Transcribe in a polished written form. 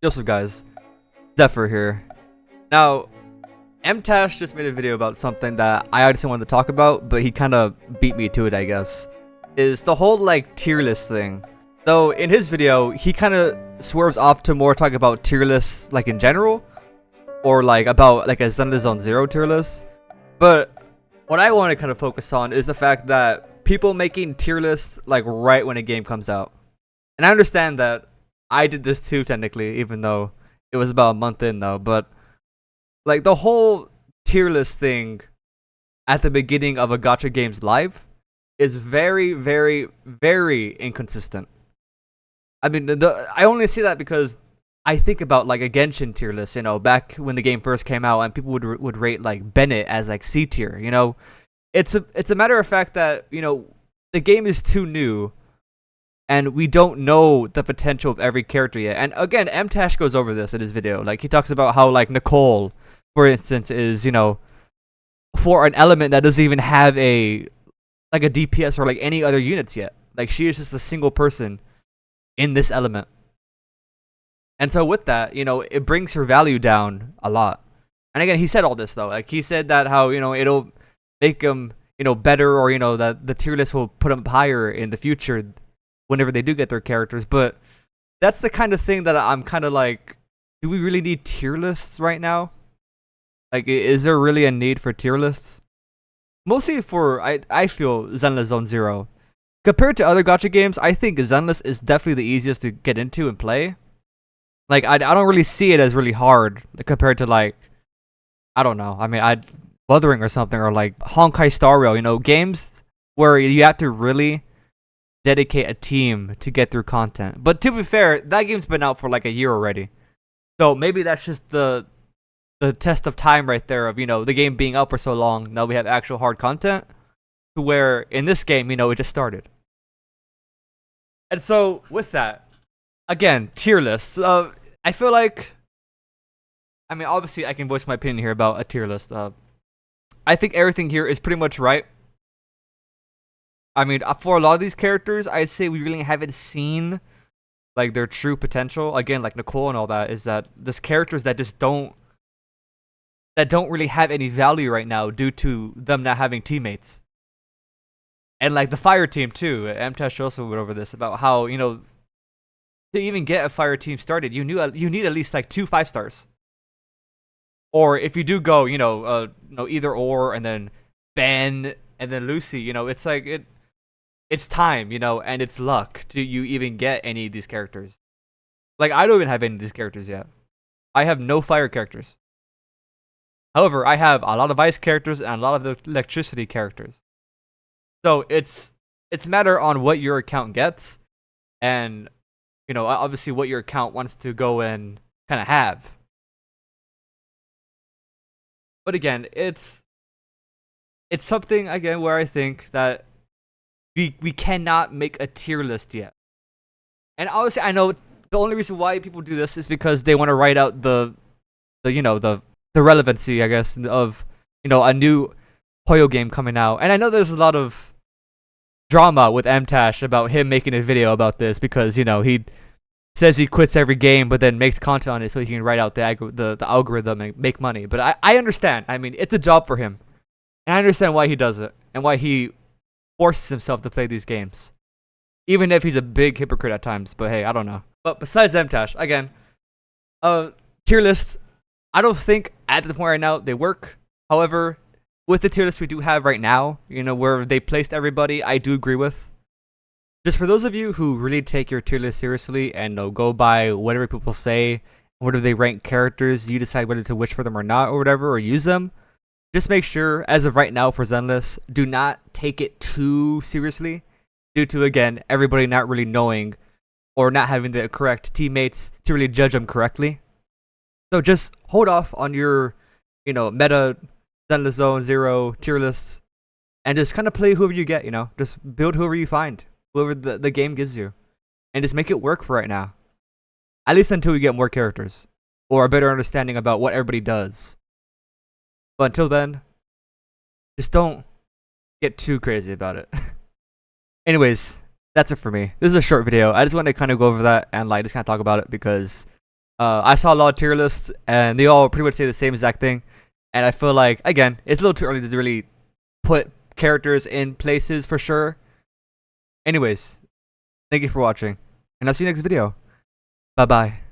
What's up, guys? Zephyr here. Now, MTash just made a video about something that I obviously wanted to talk about, but he kind of beat me to it, I guess. Is the whole like tier list thing. Though in his video, he kind of swerves off to more talk about tier lists like in general, or like about like a Zenless Zone Zero tier list. But what I want to kind of focus on is the fact that people making tier lists like right when a game comes out. And I understand that I did this too, technically, even though it was about a month in, though. But like the whole tier list thing at the beginning of a gacha game's life is very, very, very inconsistent. I mean, I only see that because I think about like a Genshin tier list, back when the game first came out, and people would rate like Bennett as like C tier. It's a matter of fact that the game is too new and we don't know the potential of every character yet. And again, MTash goes over this in his video. Like, he talks about how, like, Nicole, for instance, is, for an element that doesn't even have a DPS or, like, any other units yet. Like, she is just a single person in this element. And so with that, it brings her value down a lot. And again, he said all this, though. Like, he said that how, it'll make them, better, or, that the tier list will put them higher in the future whenever they do get their characters. But that's the kind of thing that I'm kind of like, do we really need tier lists right now? Like, is there really a need for tier lists? Mostly for, I feel, Zenless Zone Zero. Compared to other gacha games, I think Zenless is definitely the easiest to get into and play. Like, I don't really see it as really hard compared to, like, I don't know. I mean, Wuthering or something, or like Honkai Star Rail, games where you have to really dedicate a team to get through content. But to be fair, that game's been out for like a year already. So maybe that's just the test of time right there of, the game being out for so long. Now we have actual hard content, to where in this game, it just started. And so with that, again, tier lists. I feel like, I mean, obviously I can voice my opinion here about a tier list. I think everything here is pretty much right. I mean, for a lot of these characters, I'd say we really haven't seen like their true potential. Again, like Nicole and all that, is that there's characters that just don't really have any value right now due to them not having teammates. And like the fire team too. MTash also went over this about how, to even get a fire team started, you need at least like 2 5-stars. Or if you do go, either or, and then Ben and then Lucy, it's like it's time, and it's luck to you even get any of these characters. Like, I don't even have any of these characters yet. I have no fire characters. However, I have a lot of ice characters and a lot of the electricity characters. So it's a matter on what your account gets, and obviously what your account wants to go and kind of have. But again, it's something again where I think that we cannot make a tier list yet. And obviously, I know the only reason why people do this is because they want to write out the relevancy, I guess, of a new Hoyo game coming out. And I know there's a lot of drama with MTash about him making a video about this because he says he quits every game, but then makes content on it so he can write out the algorithm and make money. But I understand. I mean, it's a job for him, and I understand why he does it and why he forces himself to play these games, even if he's a big hypocrite at times. But hey, I don't know. But besides MTash, again, tier lists, I don't think at the point right now they work. However, with the tier list we do have right now, where they placed everybody, I do agree with. Just for those of you who really take your tier list seriously and go by whatever people say, whether they rank characters, you decide whether to wish for them or not, or whatever, or use them. Just make sure, as of right now for Zenless, do not take it too seriously, due to, again, everybody not really knowing or not having the correct teammates to really judge them correctly. So just hold off on your, meta Zenless Zone Zero tier lists, and just kind of play whoever you get, Just build whoever you find, whoever the game gives you, and just make it work for right now. At least until we get more characters, or a better understanding about what everybody does. But until then, just don't get too crazy about it. Anyways, that's it for me. This is a short video. I just wanted to kind of go over that and just kind of talk about it because I saw a lot of tier lists, and they all pretty much say the same exact thing. And I feel like, again, it's a little too early to really put characters in places for sure. Anyways, thank you for watching, and I'll see you next video. Bye bye.